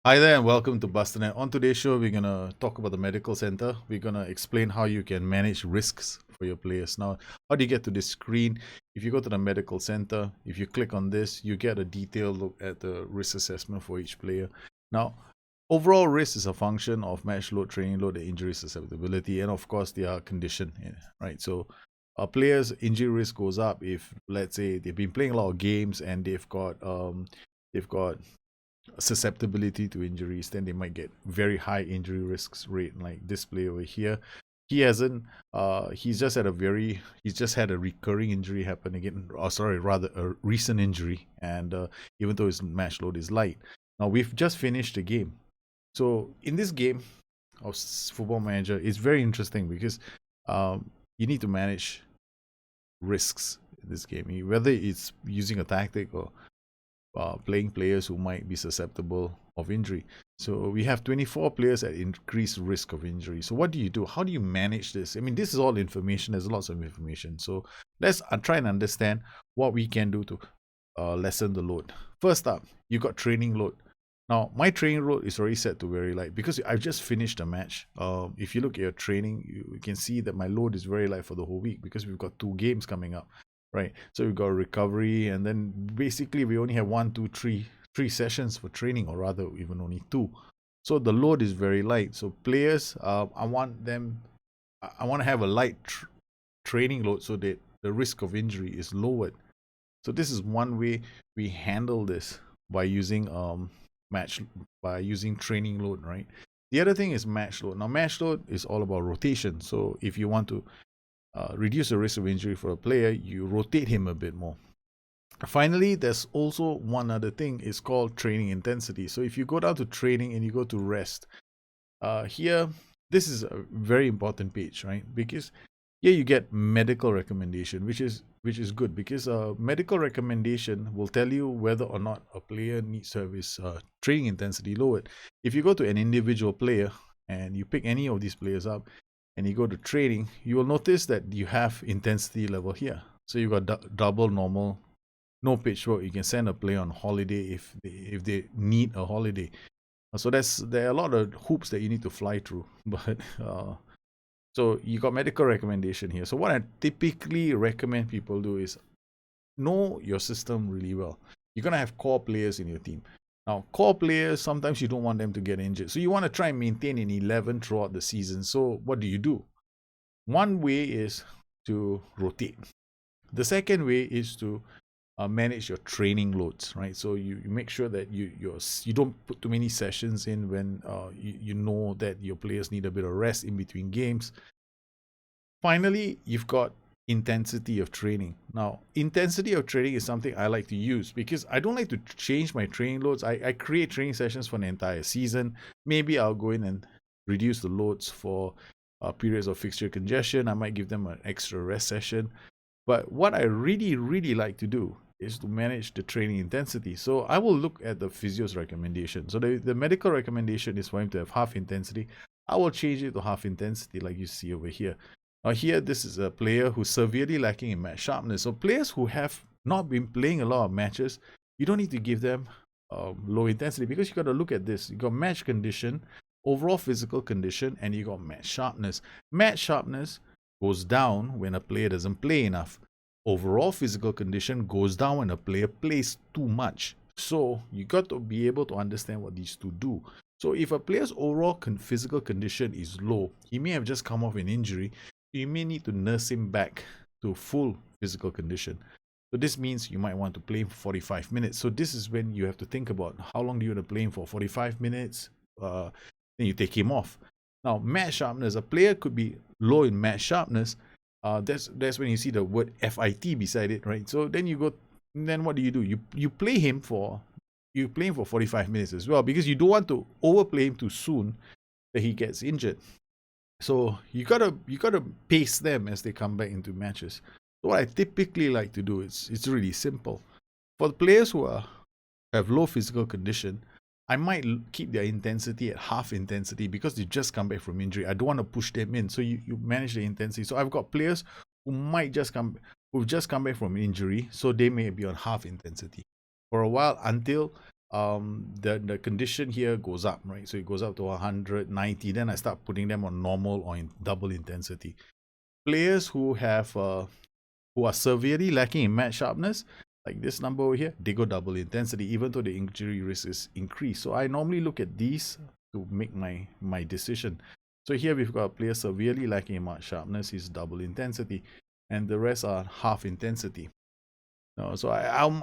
Hi there and welcome to Bustthenet. On today's show, we're going to talk about the medical center. We're going to explain how you can manage risks for your players. Now, how do you get to this screen? If you go to the medical center, if you click on this, you get a detailed look at the risk assessment for each player. Now, overall risk is a function of match load, training load, and injury susceptibility, and of course, their condition, right? So, a player's injury risk goes up if, let's say, they've been playing a lot of games and they've got susceptibility to injuries, then they might get very high injury risks rate. Like this player over here, he hasn't. He's just had a recurring injury happen again. Sorry, rather a recent injury, and even though his match load is light, now we've just finished the game. So in this game of Football Manager, it's very interesting because you need to manage risks in this game, whether it's using a tactic or playing players who might be susceptible of injury. So we have 24 players at increased risk of injury. So what do you do? How do you manage this? I mean, this is all information. There's lots of information. So let's try and understand what we can do to lessen the load. First up, you got training load. Now, my training load is already set to very light because I've just finished a match. If you look at your training, you can see that my load is very light for the whole week because we've got 2 games coming up, right? So we've got recovery, and then basically we only have three sessions for training, or rather even only 2. So the load is very light. So players, I want to have a light training load so that the risk of injury is lowered. So this is one way we handle this by using training load, right? The other thing is match load. Now match load is all about rotation. So if you want to reduce the risk of injury for a player, you rotate him a bit more. Finally, there's also one other thing. It's called training intensity. So if you go down to training and you go to rest, here, this is a very important page, right? Because here you get medical recommendation, which is good because medical recommendation will tell you whether or not a player needs to have his training intensity lowered. If you go to an individual player and you pick any of these players up and you go to training, you will notice that you have intensity level here. So you've got double, normal, no pitch work. You can send a player on holiday if they need a holiday. So there are a lot of hoops that you need to fly through. But so you got medical recommendation here. So what I typically recommend people do is know your system really well. You're gonna have core players in your team. Now, core players, sometimes you don't want them to get injured. So you want to try and maintain an 11 throughout the season. So what do? One way is to rotate. The second way is to manage your training loads, right? So you make sure that you don't put too many sessions in when you know that your players need a bit of rest in between games. Finally, you've got intensity of training. Now, intensity of training is something I like to use because I don't like to change my training loads. I create training sessions for an entire season. Maybe I'll go in and reduce the loads for periods of fixture congestion. I might give them an extra rest session. But what I really, really like to do is to manage the training intensity. So I will look at the physio's recommendation. So the medical recommendation is for him to have half intensity. I will change it to half intensity like you see over here. Now here, this is a player who's severely lacking in match sharpness. So players who have not been playing a lot of matches, you don't need to give them low intensity because you got to look at this. You got match condition, overall physical condition, and you got match sharpness. Match sharpness goes down when a player doesn't play enough. Overall physical condition goes down when a player plays too much. So you got to be able to understand what these two do. So if a player's overall physical condition is low, he may have just come off an injury. You may need to nurse him back to full physical condition. So this means you might want to play him for 45 minutes. So this is when you have to think about how long do you want to play him for. 45 minutes, then you take him off. Now, match sharpness, a player could be low in match sharpness. That's when you see the word FIT beside it, right? So then what do? You play him for 45 minutes as well because you don't want to overplay him too soon that he gets injured. So you gotta pace them as they come back into matches. So what I typically like to do is it's really simple. For the players who have low physical condition, I might keep their intensity at half intensity because they just come back from injury. I don't want to push them in. So you manage the intensity. So I've got players who've just come back from injury, so they may be on half intensity for a while until the condition here goes up, right? So it goes up to 190. Then I start putting them on normal or in double intensity. Players who are severely lacking in match sharpness, like this number over here, they go double intensity, even though the injury risk is increased. So I normally look at these to make my decision. So here we've got a player severely lacking in match sharpness, he's double intensity, and the rest are half intensity. So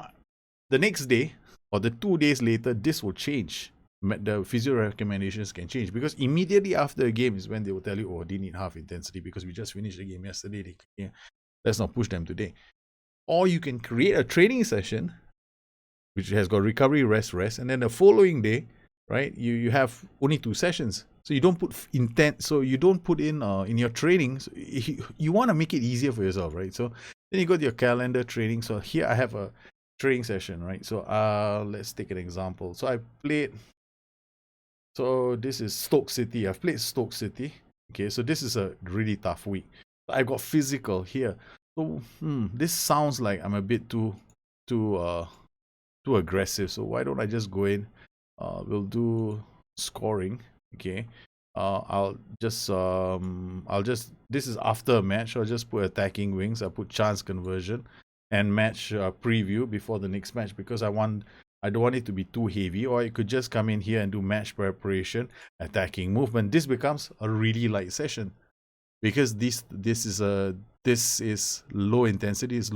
the next day or the 2 days later, this will change. The physio recommendations can change, because immediately after a game is when they will tell you, oh, they need half intensity because we just finished the game yesterday. Let's not push them today. Or you can create a training session which has got recovery, rest, and then the following day, right, you have only 2 sessions. So you don't put intent, so you don't put in your trainings. You want to make it easier for yourself, right? So then you go to your calendar training. So here I have a training session, right? So let's take an example. So I played, so this is Stoke City. I've played Stoke City. Okay, so this is a really tough week. I got physical here. So this sounds like I'm a bit too aggressive. So why don't I just go in? We'll do scoring. Okay. This is after a match. So I'll just put attacking wings. I'll put chance conversion and match preview before the next match, because I don't want it to be too heavy. Or I could just come in here and do match preparation, attacking movement. This becomes a really light session, because this is low intensity, this is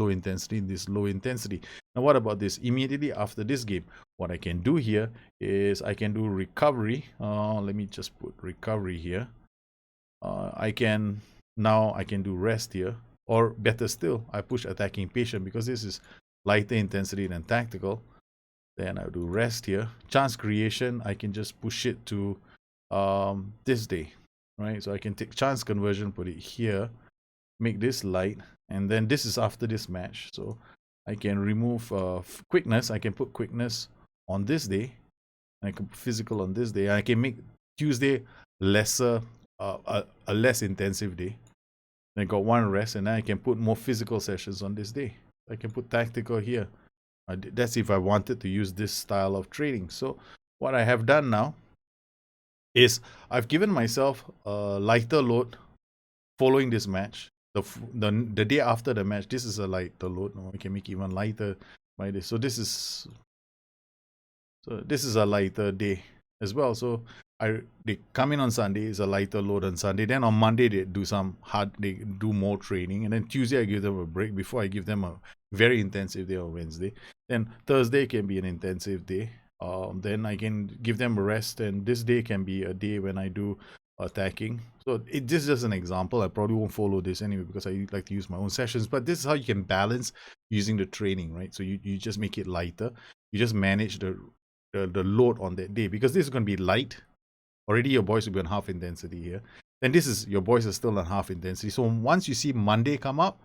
low intensity. Now what about this? Immediately after this game, what I can do here is I can do recovery. Let me just put recovery here. I can do rest here, or better still, I push attacking patient, because this is lighter intensity than tactical. Then I'll do rest here. Chance creation, I can just push it to this day, right? So I can take chance conversion, put it here, make this light, and then this is after this match. So I can remove quickness. I can put quickness on this day, and I can put physical on this day. I can make Tuesday lesser, a less intensive day. And I got one rest, and then I can put more physical sessions on this day. I can put tactical here. That's if I wanted to use this style of training. So what I have done now is I've given myself a lighter load following this match. The day after the match, this is a lighter load. No, we can make it even lighter by this. So this is a lighter day as well. So they come in on Sunday, is a lighter load on Sunday. Then on Monday they do more training, and then Tuesday I give them a break before I give them a very intensive day on Wednesday. Then Thursday can be an intensive day. Then I can give them a rest, and this day can be a day when I do attacking. So this is just an example. I probably won't follow this anyway, because I like to use my own sessions, but this is how you can balance using the training, right? So you just make it lighter. You just manage the load on that day, because this is going to be light. Already your boys will be on half intensity here. Then your boys are still on half intensity. So once you see Monday come up,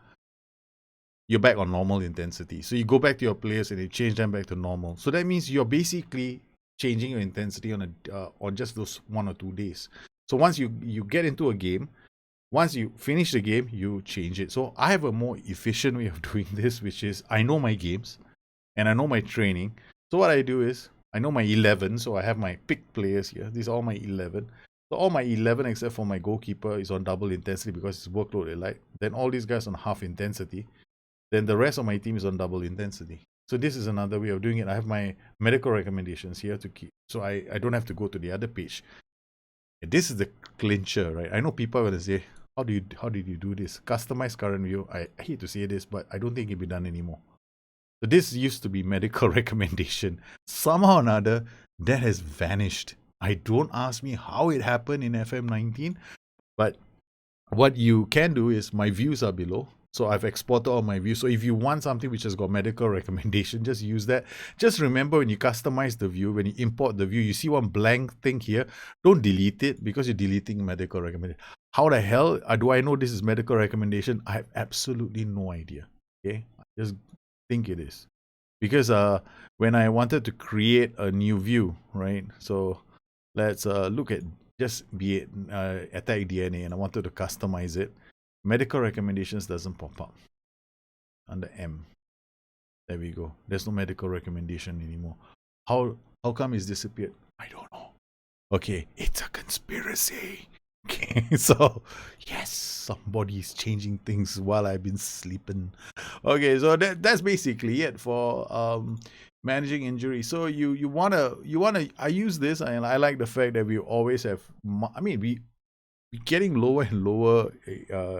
you're back on normal intensity. So you go back to your players and you change them back to normal. So that means you're basically changing your intensity on just those 1 or 2 days. So once you get into a game, once you finish the game, you change it. So I have a more efficient way of doing this, which is I know my games and I know my training. So what I do is I know my 11. So I have my picked players here. These are all my 11. So all my 11 except for my goalkeeper is on double intensity because his workload is light. Then all these guys on half intensity. Then the rest of my team is on double intensity. So this is another way of doing it. I have my medical recommendations here to keep. So I don't have to go to the other page. This is the clincher, right? I know people are going to say, how did you do this? Customize current view. I hate to say this, but I don't think it can be done anymore. So this used to be medical recommendation. Somehow or another, that has vanished. Don't ask me how it happened in FM19, but what you can do is my views are below. So I've exported all my views. So if you want something which has got medical recommendation, just use that. Just remember, when you customize the view, when you import the view, you see one blank thing here. Don't delete it, because you're deleting medical recommendation. How the hell do I know this is medical recommendation? I have absolutely no idea. Okay, I just think it is. Because when I wanted to create a new view, right? So let's look at just be it attack DNA, and I wanted to customize it. Medical recommendations doesn't pop up under M. There we go. There's no medical recommendation anymore. How How come he's disappeared? I don't know. Okay, it's a conspiracy. Okay, so yes, somebody's changing things while I've been sleeping. Okay, so that's basically it for managing injury. So you wanna I use this, and I like the fact that we always have. I mean, we're getting lower and lower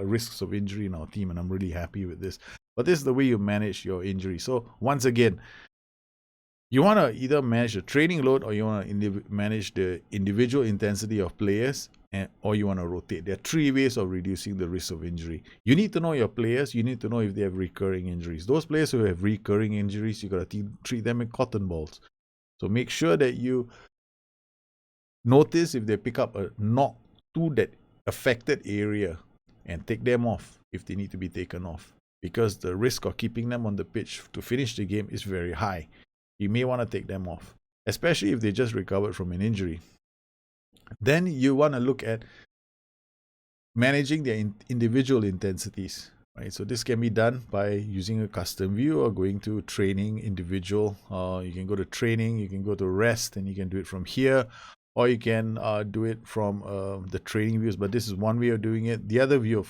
risks of injury in our team, and I'm really happy with this. But this is the way you manage your injury. So once again, you want to either manage the training load, or you want to manage the individual intensity of players, or you want to rotate. There are three ways of reducing the risk of injury. You need to know your players. You need to know if they have recurring injuries. Those players who have recurring injuries, you got to treat them in cotton balls. So make sure that you notice if they pick up a knock to that affected area and take them off if they need to be taken off, because the risk of keeping them on the pitch to finish the game is very high. You may want to take them off, especially if they just recovered from an injury. Then you want to look at managing their individual intensities, right? So this can be done by using a custom view or going to training individual. You can go to training, you can go to rest, and you can do it from here, or you can do it from the training views. But this is one way of doing it. The other view,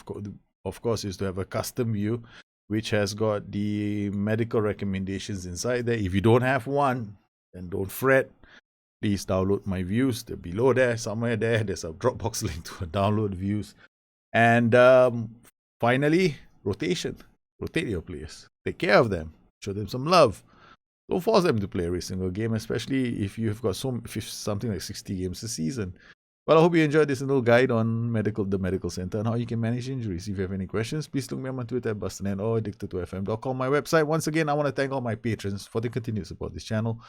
of course, is to have a custom view, which has got the medical recommendations inside there. If you don't have one, then don't fret. Please download my views. They're below there, somewhere there. There's a Dropbox link to download views. And finally, rotation. Rotate your players. Take care of them. Show them some love. Don't force them to play every single game, especially if you've got something like 60 games a season. Well, I hope you enjoyed this little guide on the medical center and how you can manage injuries. If you have any questions, please look me up on Twitter at Bustthenet or addicted2fm.com, my website. Once again, I want to thank all my patrons for the continued support of this channel.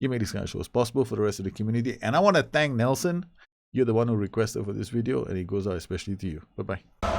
You make this kind of shows possible for the rest of the community. And I want to thank Nelson. You're the one who requested for this video, and it goes out especially to you. Bye-bye.